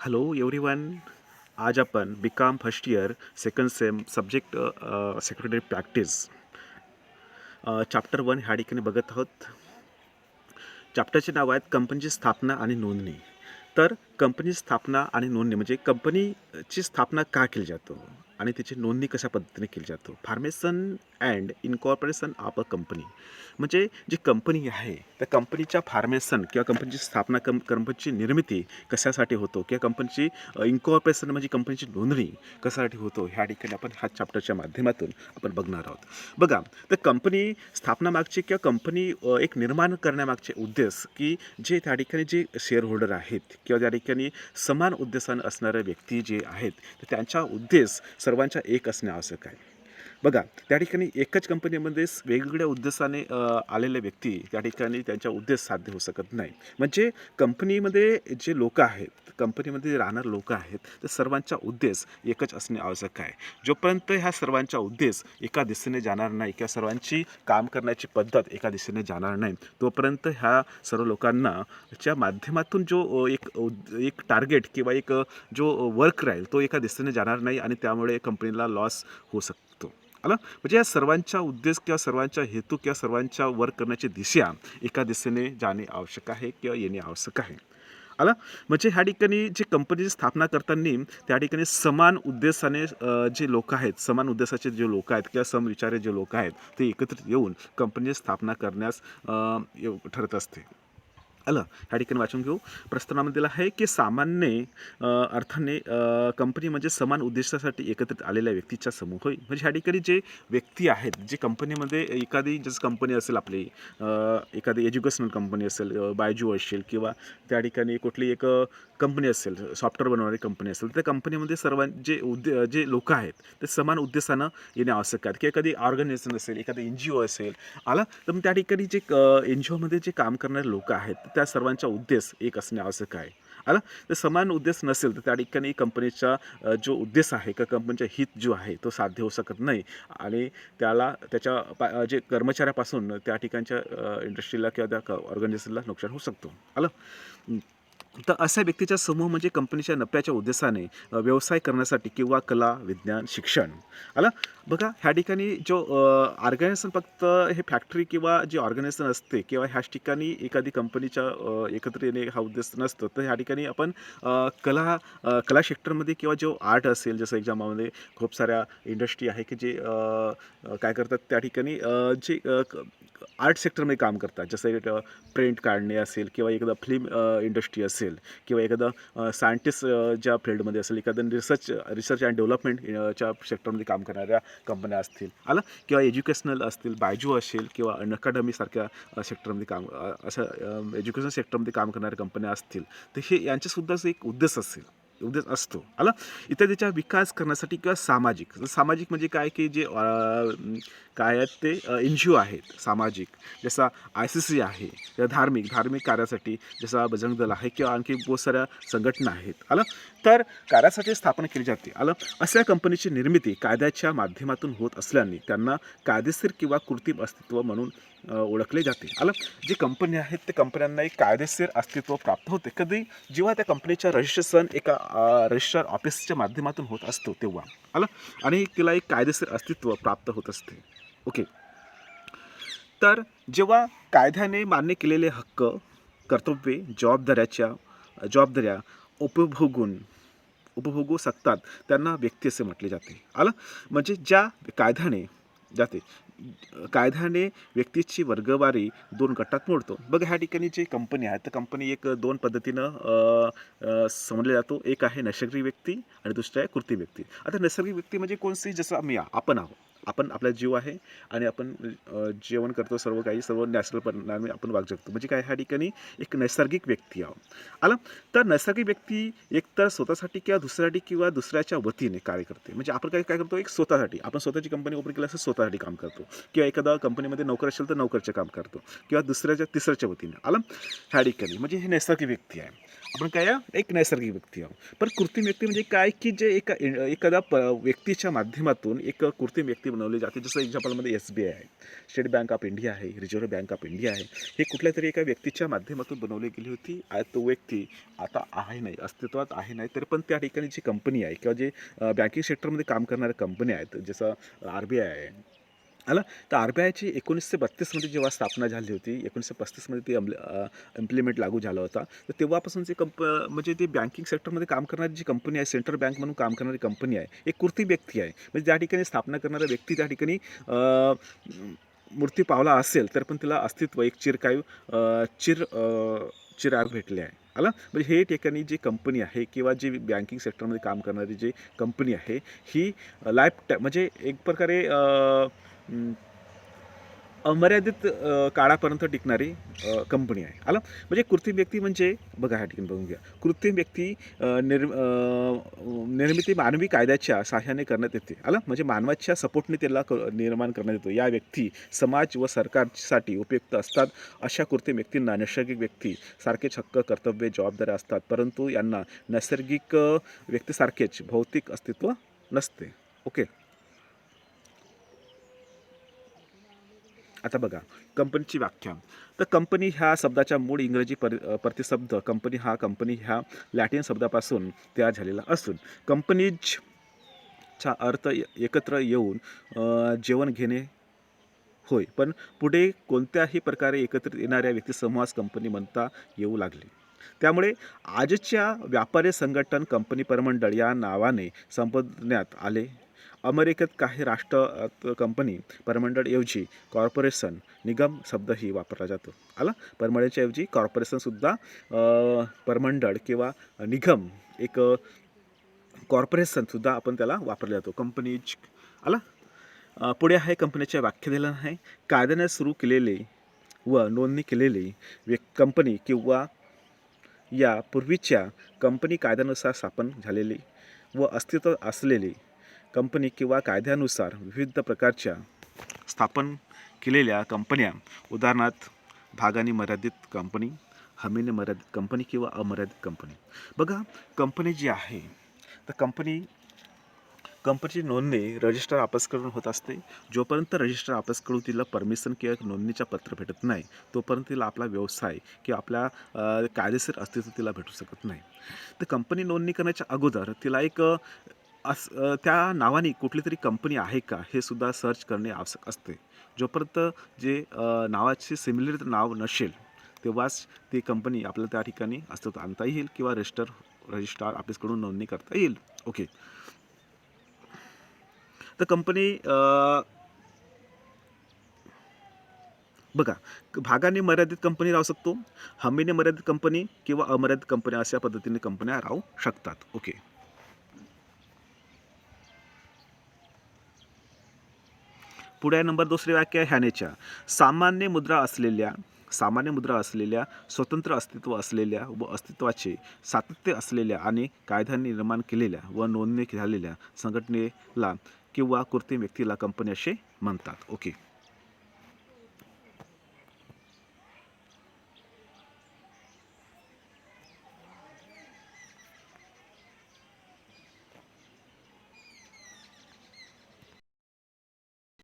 Hello everyone. आज आपण BCom first year second sem subject secretary practice chapter 1 ह्या ठिकाणी बघत आहोत. चॅप्टरचे नाव आहेत कंपनीची स्थापना आणि नोंदणी. तर कंपनी स्थापना आणि नोंदणी म्हणजे कंपनीची स्थापना का केली जातो आणि त्याची नोंदणी कशा पद्धतीने केली जातो. Formation and incorporation of a company म्हणजे जी कंपनी आहे त्या कंपनीच्या फॉर्मेशन किंवा कंपनीची स्थापना कंपनीची निर्मिती कशासाठी होतो किंवा कंपनीची इन्कॉर्पोरेशन म्हणजे कंपनीची नोंदणी कशासाठी होतो ह्या ठिकाणी आपण ह्या चॅप्टरच्या माध्यमातून आपण बघणार आहोत. बघा, तर कंपनी स्थापनामागचे किंवा कंपनी एक निर्माण करण्यामागचे उद्देश की जे त्या ठिकाणी जे शेअर होल्डर आहेत किंवा त्या ठिकाणी समान उद्देशाने असणाऱ्या व्यक्ती जे आहेत तर त्यांचा उद्देश सर्वांचा एक असणे आवश्यक आहे. बघा, त्या ठिकाणी एकच कंपनीमध्ये वेगवेगळ्या उद्देशाने आलेले व्यक्ती त्या ठिकाणी त्यांचा उद्देश साध्य होऊ शकत नाही. म्हणजे कंपनीमध्ये जे लोक आहेत, कंपनीमध्ये राहणारे लोक आहेत तर सर्वांचा उद्देश एकच असणे आवश्यक आहे. जोपर्यंत ह्या सर्वांचा उद्देश एका दिशेने जाणार नाही किंवा सर्वांची काम करण्याची पद्धत एका दिशेने जाणार नाही तोपर्यंत ह्या सर्व लोकांना च्या माध्यमातून जो एक टार्गेट किंवा जो वर्क राहील तो एका दिशेने जाणार नाही आणि त्यामुळे कंपनीला लॉस होऊ शकतो. आलं म्हणजे या सर्वांचा उद्देश किंवा सर्वांचा हेतू किंवा सर्वांच्या वर्क करण्याची दिशा एका दिशेने जाणे आवश्यक आहे किंवा येणे आवश्यक आहे. आलं म्हणजे ह्या ठिकाणी जे कंपनीची स्थापना करताना त्या ठिकाणी समान उद्देशाने जे लोक आहेत, समान उद्देशाचे जे लोक आहेत किंवा समविचारी जे लोक आहेत ते एकत्रित येऊन कंपनीची स्थापना करण्यास ठरत असते. आलं ह्या ठिकाणी वाचून घेऊ. प्रस्तावनामध्ये दिलं आहे की सामान्य अर्थाने कंपनी म्हणजे समान उद्देशासाठी एकत्रित आलेल्या व्यक्तीचा समूह होय. म्हणजे ह्या ठिकाणी जे व्यक्ती आहेत जे कंपनीमध्ये एखादी जसं कंपनी असेल आपली एखादी एज्युकेशनल कंपनी असेल, बायजू असेल किंवा त्या ठिकाणी कुठली एक कंपनी असेल, सॉफ्टवेअर बनवणारी कंपनी असेल, त्या कंपनीमध्ये जे लोक आहेत ते समान उद्देशानं येणे आवश्यक आहे. किंवा एखादी ऑर्गनायझेशन असेल, एखादं NGO असेल, आला तर मग त्या ठिकाणी जे NGOमध्ये जे काम करणारे लोक आहेत त्या सर्वांचा उद्देश एक असणे आवश्यक आहे. आला तर समान उद्देश नसेल तर त्या ठिकाणी कंपनीचा जो उद्देश आहे किंवा कंपनीचा हित जो आहे तो साध्य होऊ शकत नाही आणि जे कर्मचाऱ्यापासून त्या ठिकाणच्या इंडस्ट्रीला किंवा त्या ऑर्गनायझेशनला नुकसान होऊ शकतो. आलं तर अशा व्यक्तीचा समूह म्हणजे कंपनीच्या नफ्याच्या उद्देशाने व्यवसाय करण्यासाठी किंवा कला, विज्ञान, शिक्षण. आलं बघा, ह्या ठिकाणी जो ऑर्गनायझेशन फक्त हे फॅक्टरी किंवा जे ऑर्गनायझेशन असते किंवा ह्याच ठिकाणी एखादी कंपनीच्या एकत्र येणे हा उद्देश नसतो. तर ह्या ठिकाणी आपण कला सेक्टरमध्ये किंवा जो आर्ट असेल, जसं एक्झाम्पलमध्ये खूप साऱ्या इंडस्ट्री आहे की जे काय करतात त्या ठिकाणी जे आर्ट सेक्टरमध्ये काम करतात. जसं प्रिंट काढणे असेल किंवा एखादा फिल्म इंडस्ट्री असेल किंवा एखादा सायंटिस्ट ज्या फील्डमध्ये असेल, एखादं रिसर्च अँड डेव्हलपमेंट च्या सेक्टरमध्ये काम करणाऱ्या कंपन्या असतील, आलं किंवा एज्युकेशनल असतील, बायजू असेल किंवा अनअकॅडमीसारख्या सेक्टरमध्ये असं एज्युकेशन सेक्टरमध्ये काम करणाऱ्या कंपन्या असतील तर हे यांचासुद्धा एक उद्देश असतो. आला इत्यादीचा विकास करण्यासाठी किंवा सामाजिक म्हणजे काय की जे काय आहेत ते NGO आहेत सामाजिक, जसा ICC आहे किंवा धार्मिक कार्यासाठी जसा बजरंग दल आहे किंवा आणखी बहुत साऱ्या संघटना आहेत. आलं तर कार्यासाठी स्थापना केली जाते. आलं अशा कंपनीची निर्मिती कायद्याच्या माध्यमातून होत असल्याने त्यांना कायदेशीर किंवा कृत्रिम अस्तित्व म्हणून ओळखले जाते. आलं जे कंपनी आहेत ते कंपन्यांना एक कायदेशीर अस्तित्व प्राप्त होते कधी जेव्हा त्या कंपनीचं रजिस्ट्रेशन एका रजिस्ट्रार ऑफिसच्या माध्यमातून होत असतो तेव्हा. आलं आणि तिला एक कायदेशीर अस्तित्व प्राप्त होत असते. ओके, तर जेव्हा कायद्याने मान्य केलेले हक्क, कर्तव्ये, जबाबदाऱ्या उपभोगू शकतात त्यांना व्यक्ती असे म्हटले जाते. आलं म्हणजे कायद्याने व्यक्तीची वर्गवारी 2 गटात मोडतो. बघा, ह्या ठिकाणी जी कंपनी आहे तर कंपनी एक 2 पद्धतीनं समजले जातो. एक आहे नैसर्गिक व्यक्ती आणि दुसरं आहे कृत्रिम व्यक्ती. आता नैसर्गिक व्यक्ती म्हणजे कोणती, जसं आपण आहोत, आपण आपला जीव आहे आणि आपण जेवण करतो, सर्व नॅचरल परिणामी आपण वागू शकतो. म्हणजे काय, ह्या ठिकाणी एक नैसर्गिक व्यक्ती आहोत. आलं तर नैसर्गिक व्यक्ती एकतर स्वतःसाठी किंवा दुसऱ्यासाठी किंवा दुसऱ्याच्या वतीने कार्य करते. म्हणजे आपण काय करतो, एक स्वतःसाठी, आपण स्वतःची कंपनी ओपन केली असेल स्वतःसाठी काम करतो किंवा एखादा कंपनीमध्ये नोकर असेल तर नोकरचे काम करतो किंवा तिसऱ्याच्या वतीने. आलं ह्या ठिकाणी म्हणजे हे नैसर्गिक व्यक्ती आहे. आपण काय आहे? एक नैसर्गिक व्यक्ती आहोत. पण कृत्रिम व्यक्ती म्हणजे काय, की जे एखादा व्यक्तीच्या माध्यमातून एक कृत्रिम व्यक्ती बनवली जाते. जसं एक्झाम्पलमध्ये SBI आहे, स्टेट बँक ऑफ इंडिया आहे, रिझर्व्ह बँक ऑफ इंडिया आहे. हे कुठल्यातरी एका व्यक्तीच्या माध्यमातून बनवली गेली होती. तो व्यक्ती आता आहे नाही, अस्तित्वात आहे नाही, तरी पण त्या ठिकाणी जी कंपनी आहे किंवा जे बँकिंग सेक्टरमध्ये काम करणाऱ्या कंपन्या आहेत, जसं RBI आहे, आलं. तर RBIची 1932मध्ये जेव्हा स्थापना झाली होती, 1935मध्ये ती इम्प्लिमेंट लागू झाला होता. तर तेव्हापासून जे म्हणजे ती बँकिंग सेक्टरमध्ये काम करणारी जी कंपनी आहे, सेंट्रल बँक म्हणून काम करणारी कंपनी आहे, एक कृती व्यक्ती आहे. म्हणजे त्या ठिकाणी स्थापना करणारा व्यक्ती त्या ठिकाणी मृत्यू पावला असेल, तर पण तिला अस्तित्व एक चिराग भेटले आहे. आलं. म्हणजे हे ठिकाणी जी कंपनी आहे किंवा जी बँकिंग सेक्टरमध्ये काम करणारी जी कंपनी आहे, ही लाईफ टाईम म्हणजे एक प्रकारे अमर्यादित काळापर्यंत टिकणारी कंपनी आहे. आलं. म्हणजे कृत्रिम व्यक्ती म्हणजे बघा, ह्या ठिकाणी बघून घ्या. कृत्रिम व्यक्ती निर्मिती मानवी कायद्याच्या सहाय्याने करण्यात येते. आलं. म्हणजे मानवाच्या सपोर्टने त्याला निर्माण करण्यात येतो. या व्यक्ती समाज व सरकारसाठी उपयुक्त असतात. अशा कृत्रिम व्यक्तींना नैसर्गिक व्यक्ती सारखेच हक्क, कर्तव्ये, जबाबदाऱ्या असतात, परंतु यांना नैसर्गिक व्यक्तीसारखेच भौतिक अस्तित्व नसते. ओके. आता बघा, कंपनीची व्याख्या. तर कंपनी ह्या शब्दाच्या मूळ इंग्रजी प्रतिशब्द कंपनी ह्या लॅटिन शब्दापासून तयार झालेला असून कंपनीजचा अर्थ एकत्र येऊन जेवण घेणे होय. पण पुढे कोणत्याही प्रकारे एकत्रित येणाऱ्या व्यक्तिसमूहास कंपनी म्हणता येऊ लागली. त्यामुळे आजच्या व्यापारी संघटन कंपनी परमंडळ या नावाने संबोधण्यात आले. अमेरिकेत काही राष्ट्र कंपनी परमंडळऐवजी कॉर्पोरेशन, निगम शब्दही वापरला जातो. आला. परमंडळाच्या ऐवजी कॉर्पोरेशनसुद्धा परमंडळ किंवा निगम एक कॉर्पोरेशनसुद्धा आपण त्याला वापरला जातो. कंपनीज. आला. पुढे आहे कंपनीच्या व्याख्या दिलेलं आहे. कायद्याने सुरू केलेले व नोंदणी केलेली कंपनी किंवा या पूर्वीच्या कंपनी कायद्यानुसार स्थापन झालेली व अस्तित्वात असलेली कंपनी किंवा कायद्यानुसार विविध प्रकारच्या स्थापन केलेल्या कंपन्या. उदाहरणार्थ भागाने मर्यादित कंपनी, हमीने मर्यादित कंपनी किंवा अमर्यादित कंपनी. बघा, कंपनी जी आहे तर कंपनीची नोंदणी रजिस्टर ऑफिसकडून होत असते. जोपर्यंत रजिस्टर ऑफिसकडून तिला परमिशन किंवा एक नोंदणीचं पत्र भेटत नाही, तोपर्यंत तिला आपला व्यवसाय किंवा आपल्या कायदेशीर अस्तित्व तिला भेटू शकत नाही. तर कंपनी नोंदणी करण्याच्या अगोदर तिला एक त्या नावाने कुठली तरी कंपनी आहे का हे सुद्धा सर्च करणे आवश्यक असते. जोपर्यंत जे नावाचे सिमिलर नाव नसेल, तेव्हाच ती कंपनी आपल्याला त्या ठिकाणी अस्तित्वात आणता येईल किंवा रजिस्ट्रार ऑफिसकडून नोंदणी करता येईल. ओके. तर कंपनी बघा, भागाने मर्यादित कंपनी राहू शकतो, हमीने मर्यादित कंपनी किंवा अमर्यादित कंपनी अशा पद्धतीने कंपन्या राहू शकतात. ओके. पुढे नंबर दुसरी व्याख्या ह्यानेच्या सामान्य मुद्रा असलेल्या स्वतंत्र अस्तित्व असलेल्या व अस्तित्वाचे सातत्य असलेल्या आणि कायद्याने निर्माण केलेल्या व नोंदणी झालेल्या संघटनेला किंवा कृत्रिम व्यक्तीला कंपनी असे म्हणतात. ओके.